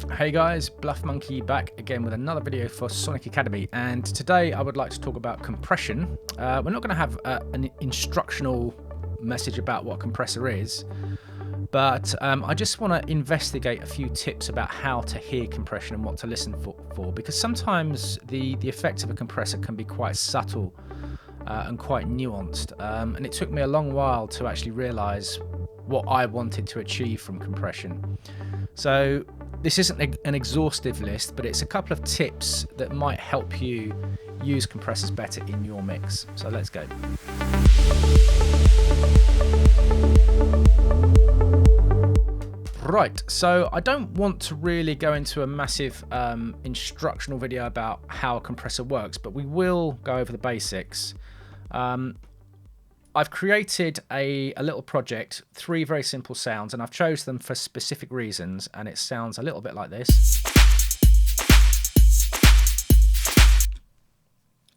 Hey guys, Bluffmunkey back again with another video for Sonic Academy, and today I would like to talk about compression. We're not going to have an instructional message about what a compressor is, but I just want to investigate a few tips about how to hear compression and what to listen for because sometimes the effects of a compressor can be quite subtle and quite nuanced, and it took me a long while to actually realise what I wanted to achieve from compression. So this isn't an exhaustive list, but it's a couple of tips that might help you use compressors better in your mix. So let's go. Right, so I don't want to really go into a massive instructional video about how a compressor works, but we will go over the basics. I've created a little project, 3 very simple sounds, and I've chosen them for specific reasons, and it sounds a little bit like this.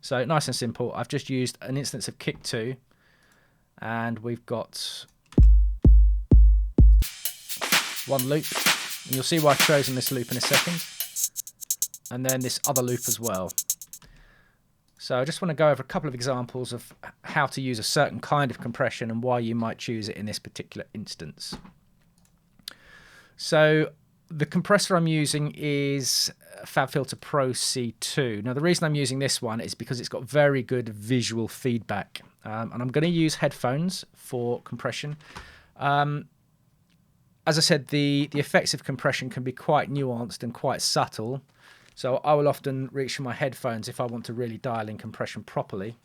So nice and simple. I've just used an instance of kick 2, and we've got one loop, and you'll see why I've chosen this loop in a second, and then this other loop as well. So I just want to go over a couple of examples of how to use a certain kind of compression and why you might choose it in this particular instance. So the compressor I'm using is FabFilter Pro C2. Now the reason I'm using this one is because it's got very good visual feedback, and I'm going to use headphones for compression. As I said, the effects of compression can be quite nuanced and quite subtle. So I will often reach for my headphones if I want to really dial in compression properly.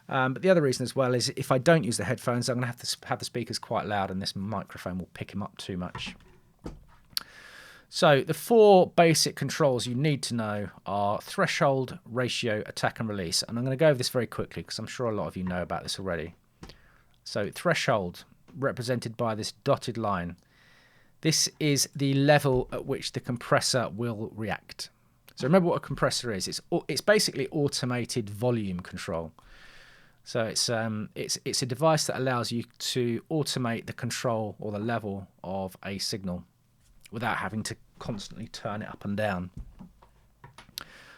But the other reason as well is if I don't use the headphones, I'm going to have to have the speakers quite loud, and this microphone will pick them up too much. So the 4 basic controls you need to know are threshold, ratio, attack and release. And I'm going to go over this very quickly because I'm sure a lot of you know about this already. So threshold, represented by this dotted line. This is the level at which the compressor will react. So remember what a compressor is. It's basically automated volume control. So it's a device that allows you to automate the control or the level of a signal without having to constantly turn it up and down.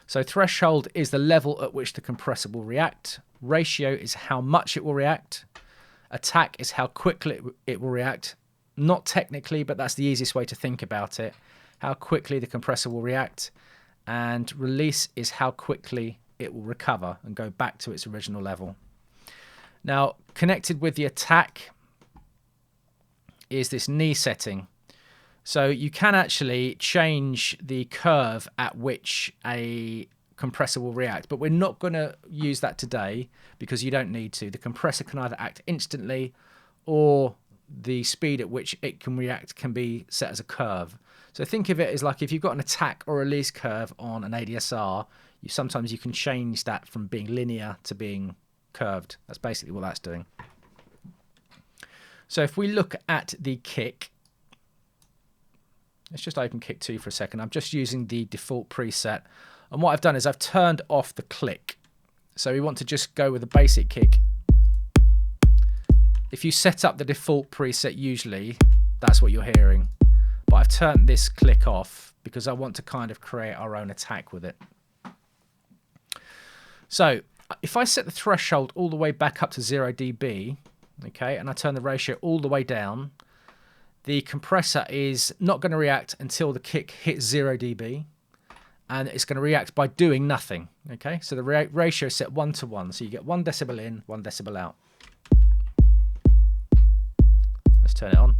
So threshold is the level at which the compressor will react. Ratio is how much it will react. Attack is how quickly it will react. Not technically, but that's the easiest way to think about it. How quickly the compressor will react. And release is how quickly it will recover and go back to its original level. Now, connected with the attack is this knee setting. So you can actually change the curve at which a compressor will react, but we're not going to use that today because you don't need to. The compressor can either act instantly, or the speed at which it can react can be set as a curve. So think of it as like if you've got an attack or release curve on an ADSR, sometimes you can change that from being linear to being curved. That's basically what that's doing. So if we look at the kick, let's just open kick 2 for a second. I'm just using the default preset, and what I've done is I've turned off the click. So we want to just go with the basic kick. If you set up the default preset, usually that's what you're hearing. But I've turned this click off because I want to kind of create our own attack with it. So if I set the threshold all the way back up to 0 dB, okay, and I turn the ratio all the way down, the compressor is not going to react until the kick hits 0 dB, and it's going to react by doing nothing. Okay, so the ratio is set 1 to 1, so you get 1 decibel in, 1 decibel out. Let's turn it on.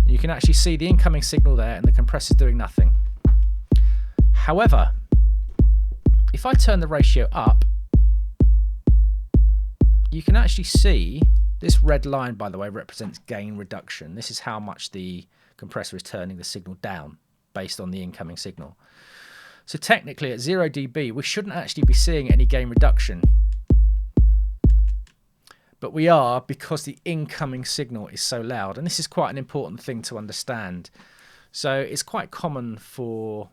You can actually see the incoming signal there, and the compressor's doing nothing. However, if I turn the ratio up, you can actually see this red line, by the way, represents gain reduction. This is how much the compressor is turning the signal down based on the incoming signal. So technically at 0 dB, we shouldn't actually be seeing any gain reduction. But we are, because the incoming signal is so loud. And this is quite an important thing to understand. So it's quite common for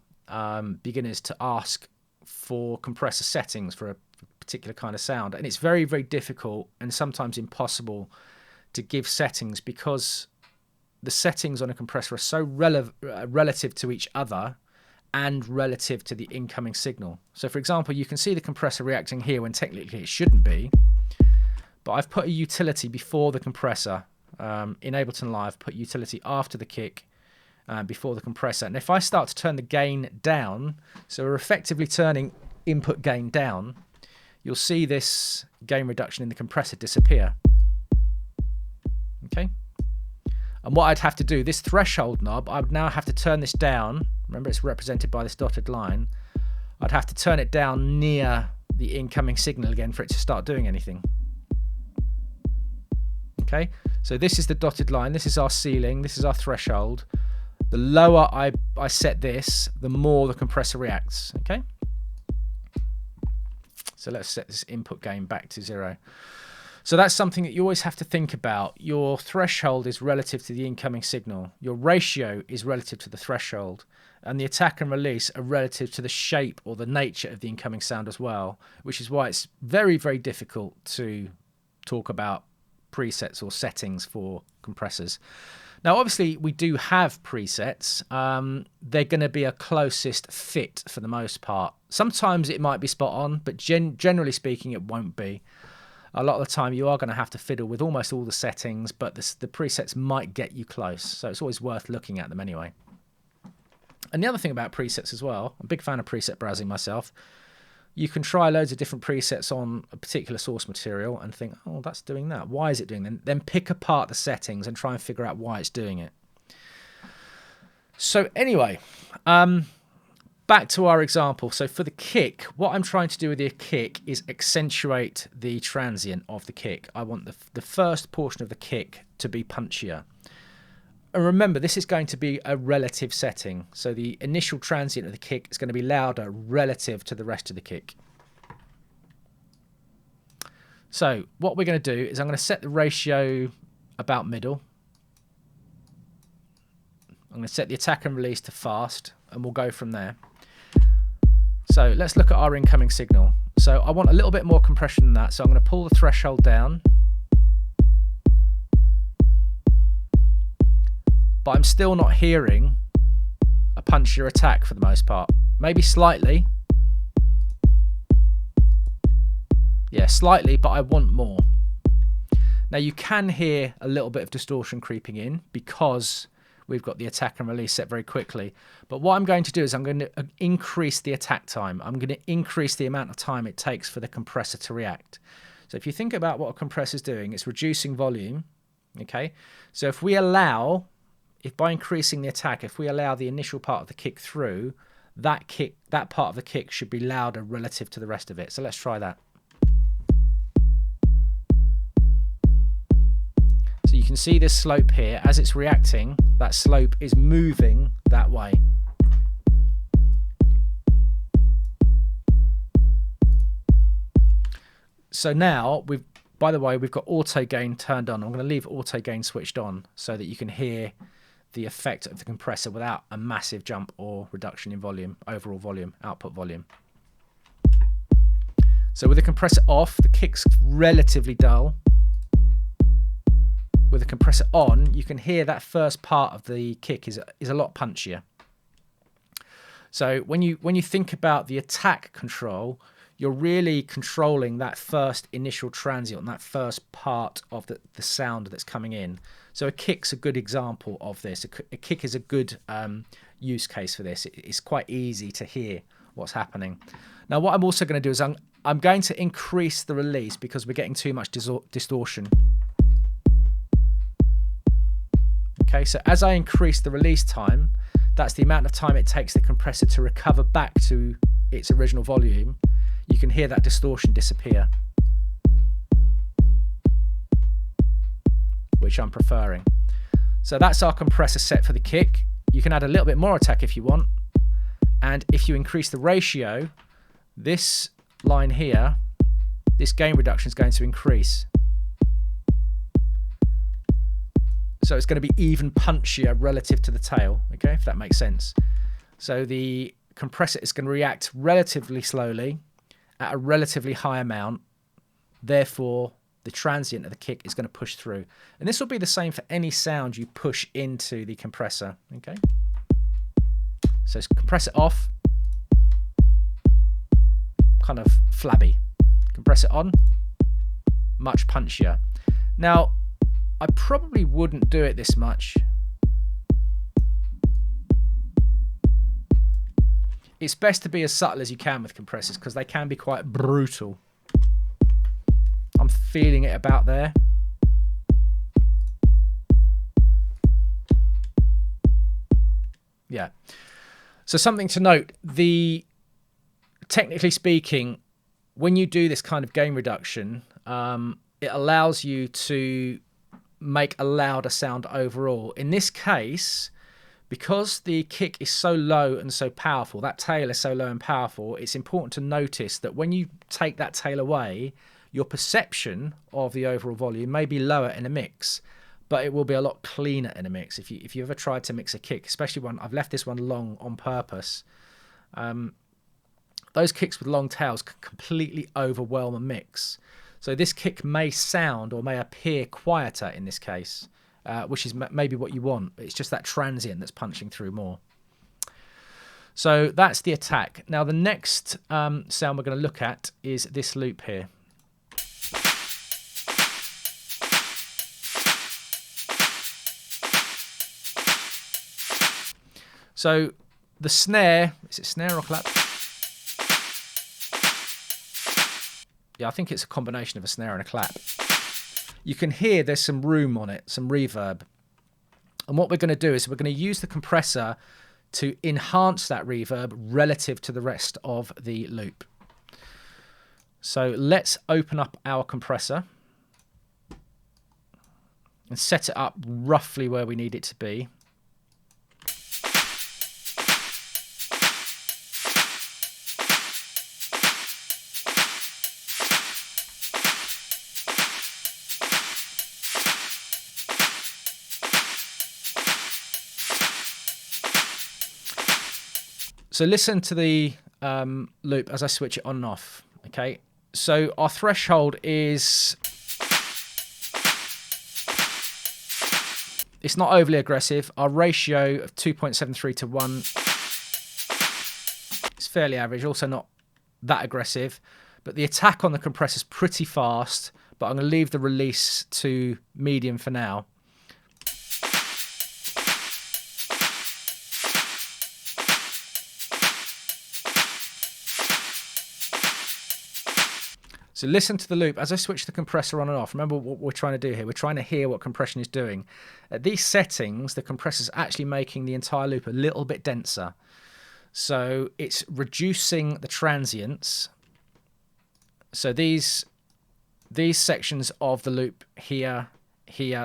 beginners to ask for compressor settings for a particular kind of sound. And it's very, very difficult and sometimes impossible to give settings because the settings on a compressor are so relative to each other and relative to the incoming signal. So for example, you can see the compressor reacting here when technically it shouldn't be, but I've put a utility before the compressor. In Ableton Live, put utility after the kick, before the compressor. And if I start to turn the gain down, so we're effectively turning input gain down, you'll see this gain reduction in the compressor disappear. Okay? And what I'd have to do, this threshold knob, I would now have to turn this down. Remember, it's represented by this dotted line. I'd have to turn it down near the incoming signal again for it to start doing anything. Okay, so this is the dotted line, this is our ceiling, this is our threshold. The lower I set this, the more the compressor reacts. Okay, so let's set this input gain back to 0. So that's something that you always have to think about. Your threshold is relative to the incoming signal, your ratio is relative to the threshold, and the attack and release are relative to the shape or the nature of the incoming sound as well, which is why it's very, very difficult to talk about presets or settings for compressors. Now obviously we do have presets. They're going to be a closest fit for the most part. Sometimes it might be spot on, but generally speaking it won't be. A lot of the time you are going to have to fiddle with almost all the settings, but the presets might get you close, so it's always worth looking at them anyway. And the other thing about presets as well, I'm a big fan of preset browsing myself. You can try loads of different presets on a particular source material and think, oh, that's doing that. Why is it doing that? Then pick apart the settings and try and figure out why it's doing it. So anyway, back to our example. So for the kick, what I'm trying to do with the kick is accentuate the transient of the kick. I want the first portion of the kick to be punchier. And remember, this is going to be a relative setting. So the initial transient of the kick is going to be louder relative to the rest of the kick. So what we're going to do is I'm going to set the ratio about middle. I'm going to set the attack and release to fast, and we'll go from there. So let's look at our incoming signal. So I want a little bit more compression than that. So I'm going to pull the threshold down. But I'm still not hearing a punchier attack for the most part. Maybe slightly. Yeah, slightly, but I want more. Now you can hear a little bit of distortion creeping in because we've got the attack and release set very quickly. But what I'm going to do is I'm going to increase the attack time. I'm going to increase the amount of time it takes for the compressor to react. So if you think about what a compressor is doing, it's reducing volume. Okay, so if we allow... If by increasing the attack, if we allow the initial part of the kick through, that part of the kick should be louder relative to the rest of it. So let's try that. So you can see this slope here. As it's reacting, that slope is moving that way. So now, by the way, we've got auto gain turned on. I'm going to leave auto gain switched on so that you can hear the effect of the compressor without a massive jump or reduction in volume, overall volume, output volume. So with the compressor off, the kick's relatively dull. With the compressor on, you can hear that first part of the kick is a lot punchier. So when you think about the attack control, you're really controlling that first initial transient, that first part of the sound that's coming in. So a kick's a good example of this. A kick is a good use case for this. It's quite easy to hear what's happening. Now what I'm also going to do is I'm going to increase the release because we're getting too much distortion. Okay, so as I increase the release time, that's the amount of time it takes the compressor to recover back to its original volume. You can hear that distortion disappear, which I'm preferring. So that's our compressor set for the kick. You can add a little bit more attack if you want. And if you increase the ratio, this line here, this gain reduction is going to increase. So it's going to be even punchier relative to the tail, okay, if that makes sense. So the compressor is going to react relatively slowly at a relatively high amount. Therefore, the transient of the kick is going to push through. And this will be the same for any sound you push into the compressor. Okay. So compress it off, kind of flabby. Compress it on, much punchier. Now, I probably wouldn't do it this much. It's best to be as subtle as you can with compressors because they can be quite brutal. I'm feeling it about there. Yeah. So something to note, technically speaking, when you do this kind of gain reduction, it allows you to make a louder sound overall. In this case, because the kick is so low and so powerful, that tail is so low and powerful, it's important to notice that when you take that tail away, your perception of the overall volume may be lower in a mix, but it will be a lot cleaner in a mix. If you ever tried to mix a kick, especially one, I've left this one long on purpose, those kicks with long tails can completely overwhelm a mix. So this kick may sound or may appear quieter in this case, which is maybe what you want. It's just that transient that's punching through more. So that's the attack. Now the next sound we're going to look at is this loop here. So the snare, is it snare or clap? Yeah, I think it's a combination of a snare and a clap. You can hear there's some room on it, some reverb. And what we're going to do is we're going to use the compressor to enhance that reverb relative to the rest of the loop. So let's open up our compressor and set it up roughly where we need it to be. So listen to the loop as I switch it on and off, okay? So our threshold is, it's not overly aggressive. Our ratio of 2.73 to 1 is fairly average, also not that aggressive. But the attack on the compressor is pretty fast, but I'm going to leave the release to medium for now. So listen to the loop as I switch the compressor on and off. Remember what we're trying to do here. We're trying to hear what compression is doing. At these settings, the compressor is actually making the entire loop a little bit denser. So it's reducing the transients. So these sections of the loop here,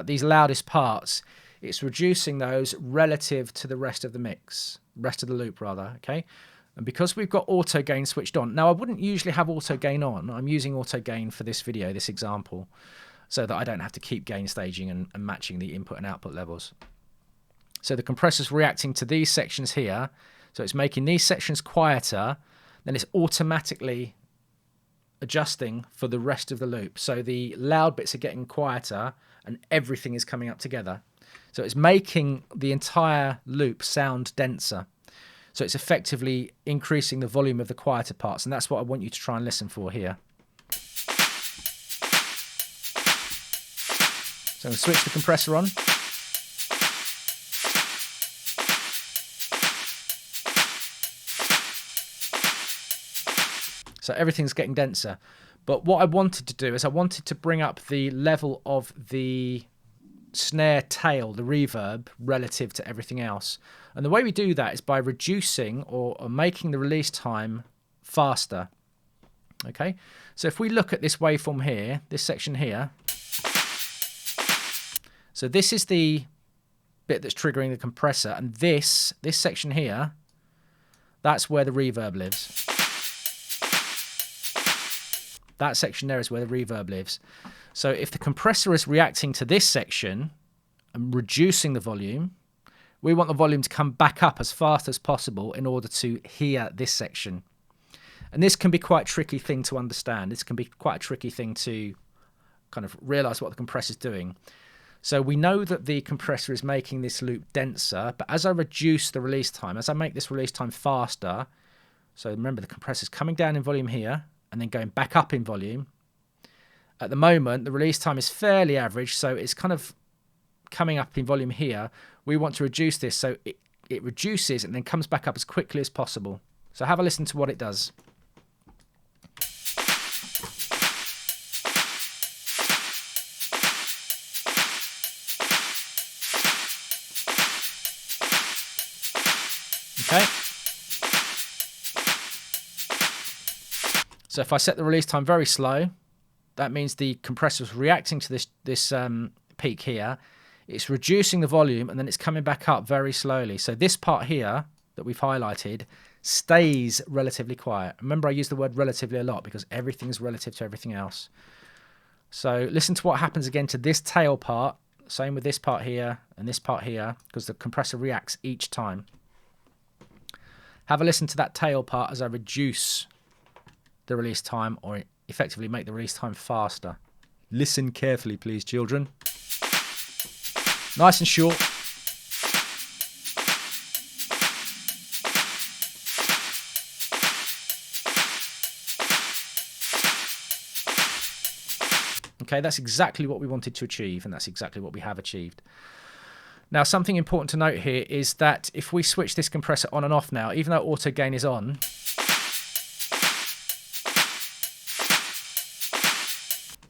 these loudest parts, it's reducing those relative to the rest of the mix, rest of the loop rather, okay? And because we've got auto gain switched on, now I wouldn't usually have auto gain on. I'm using auto gain for this video, this example, so that I don't have to keep gain staging and matching the input and output levels. So the compressor's reacting to these sections here. So it's making these sections quieter, then it's automatically adjusting for the rest of the loop. So the loud bits are getting quieter and everything is coming up together. So it's making the entire loop sound denser. So it's effectively increasing the volume of the quieter parts, and that's what I want you to try and listen for here. So I'm going to switch the compressor on. So everything's getting denser. But what I wanted to do is I wanted to bring up the level of the snare tail, the reverb, relative to everything else. And the way we do that is by reducing or making the release time faster. Okay, so if we look at this waveform here, this section here, so this is the bit that's triggering the compressor, and this section here, that's where the reverb lives. That section there is where the reverb lives. So if the compressor is reacting to this section and reducing the volume, we want the volume to come back up as fast as possible in order to hear this section. And this can be quite a tricky thing to understand. This can be quite a tricky thing to kind of realize what the compressor is doing. So we know that the compressor is making this loop denser, but as I reduce the release time, as I make this release time faster, so remember the compressor is coming down in volume here and then going back up in volume. At the moment, the release time is fairly average, so it's kind of coming up in volume here. We want to reduce this so it reduces and then comes back up as quickly as possible. So have a listen to what it does. Okay. So if I set the release time very slow, that means the compressor is reacting to this peak here. It's reducing the volume and then it's coming back up very slowly. So this part here that we've highlighted stays relatively quiet. Remember, I use the word relatively a lot because everything is relative to everything else. So listen to what happens again to this tail part. Same with this part here and this part here, because the compressor reacts each time. Have a listen to that tail part as I reduce the release time, or effectively make the release time faster. Listen carefully, please, children. Nice and short. Okay, that's exactly what we wanted to achieve, and that's exactly what we have achieved. Now, something important to note here is that if we switch this compressor on and off now, even though auto gain is on,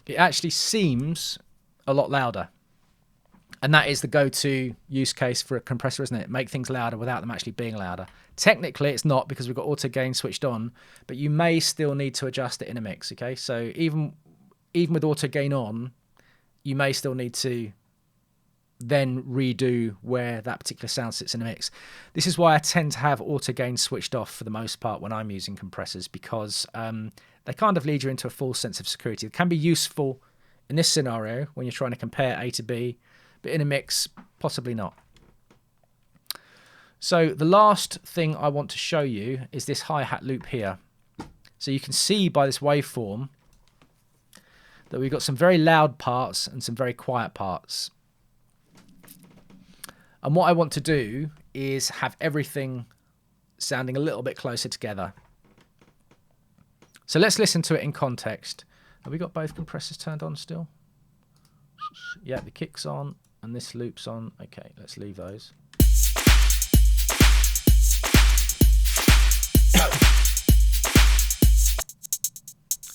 it actually seems a lot louder. And that is the go-to use case for a compressor, isn't it? Make things louder without them actually being louder. Technically, it's not because we've got auto gain switched on, but you may still need to adjust it in a mix, okay? So even with auto gain on, you may still need to then redo where that particular sound sits in a mix. This is why I tend to have auto gain switched off for the most part when I'm using compressors, because they kind of lead you into a false sense of security. It can be useful in this scenario when you're trying to compare A to B, but in a mix, possibly not. So the last thing I want to show you is this hi-hat loop here. So you can see by this waveform that we've got some very loud parts and some very quiet parts. And what I want to do is have everything sounding a little bit closer together. So let's listen to it in context. Have we got both compressors turned on still? Yeah, the kick's on and this loop's on. Okay, let's leave those.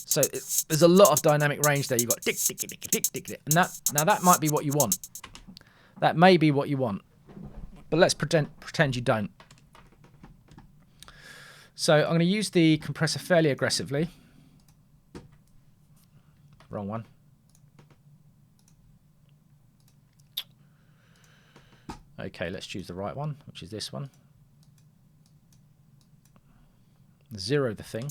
So there's a lot of dynamic range there. You've got tick, tick, tick, tick, tick, tick. And that might be what you want. That may be what you want. But let's pretend you don't. So I'm going to use the compressor fairly aggressively. Wrong one. Okay, let's choose the right one, which is this one. Zero the thing.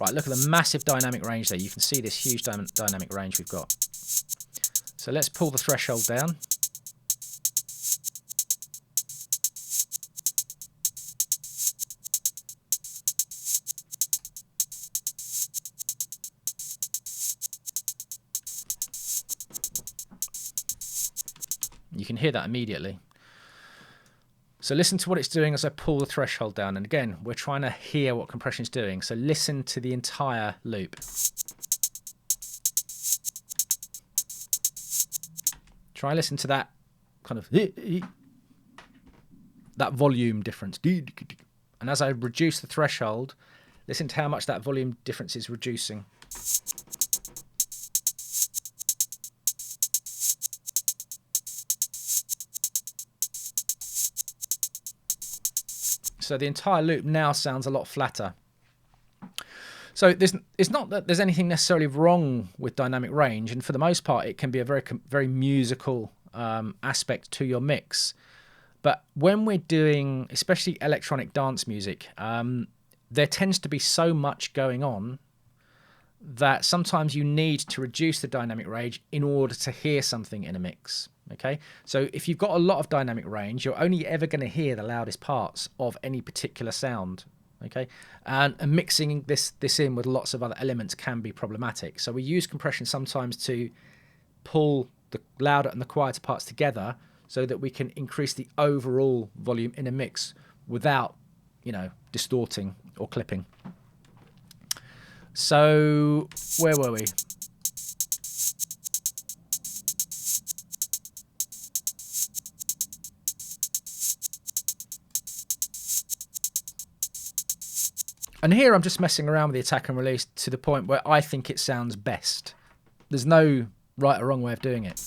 Right, look at the massive dynamic range there. You can see this huge dynamic range we've got. So let's pull the threshold down. You can hear that immediately. So listen to what it's doing as I pull the threshold down. And again, we're trying to hear what compression is doing. So listen to the entire loop. Try and listen to that kind of that volume difference. And as I reduce the threshold, listen to how much that volume difference is reducing. So the entire loop now sounds a lot flatter. So it's not that there's anything necessarily wrong with dynamic range, and for the most part, it can be a very musical aspect to your mix. But when we're doing, especially electronic dance music, there tends to be so much going on that sometimes you need to reduce the dynamic range in order to hear something in a mix. Okay, so if you've got a lot of dynamic range, you're only ever going to hear the loudest parts of any particular sound. Okay, and mixing this in with lots of other elements can be problematic. So we use compression sometimes to pull the louder and the quieter parts together so that we can increase the overall volume in a mix without, you know, distorting or clipping. So where were we? And here I'm just messing around with the attack and release to the point where I think it sounds best. There's no right or wrong way of doing it.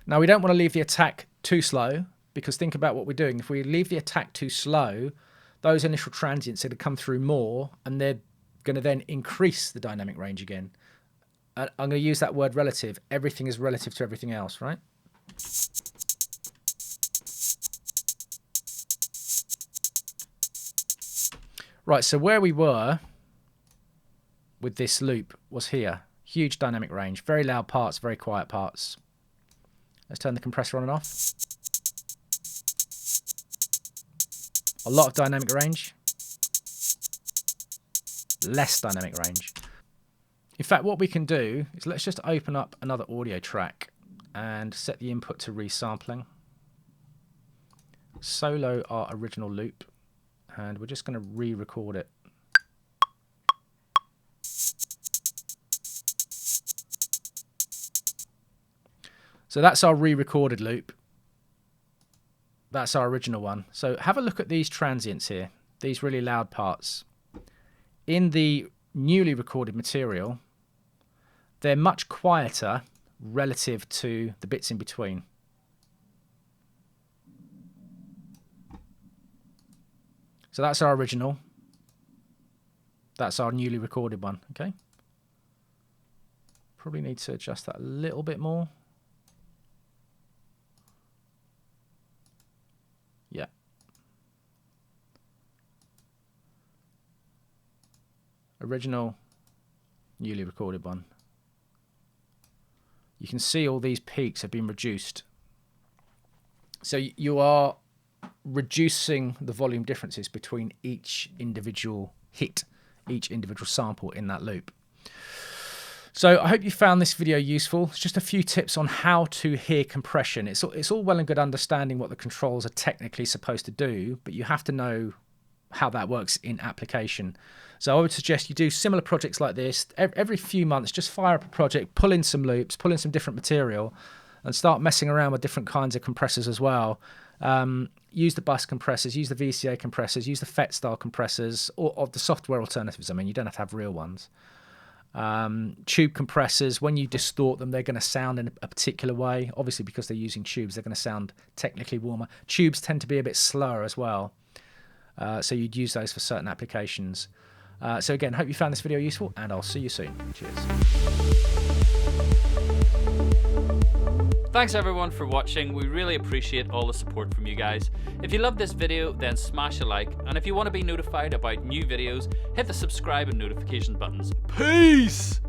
Now we don't want to leave the attack too slow, because think about what we're doing. If we leave the attack too slow, those initial transients are going to come through more, and they're going to then increase the dynamic range again. I'm going to use that word relative. Everything is relative to everything else, right? Right, so where we were with this loop was here. Huge dynamic range, very loud parts, very quiet parts. Let's turn the compressor on and off. A lot of dynamic range. Less dynamic range. In fact, what we can do is let's just open up another audio track and set the input to resampling. Solo our original loop. And we're just going to re-record it. So that's our re-recorded loop. That's our original one. So have a look at these transients here, these really loud parts. In the newly recorded material, they're much quieter relative to the bits in between. So that's our original. That's our newly recorded one, okay? Probably need to adjust that a little bit more. Yeah. Original, newly recorded one. You can see all these peaks have been reduced. So you are reducing the volume differences between each individual hit, each individual sample in that loop. So I hope you found this video useful. It's just a few tips on how to hear compression. It's all well and good understanding what the controls are technically supposed to do, but you have to know how that works in application. So I would suggest you do similar projects like this. Every few months, just fire up a project, pull in some loops, pull in some different material, and start messing around with different kinds of compressors as well. Use the bus compressors, use the VCA compressors, use the FET style compressors, or the software alternatives. I mean, you don't have to have real ones. Tube compressors, when you distort them, they're going to sound in a particular way. Obviously, because they're using tubes, they're going to sound technically warmer. Tubes tend to be a bit slower as well. So you'd use those for certain applications. So again, hope you found this video useful, and I'll see you soon. Cheers. Thanks everyone for watching. We really appreciate all the support from you guys. If you love this video, then smash a like, and if you want to be notified about new videos, hit the subscribe and notification buttons. Peace!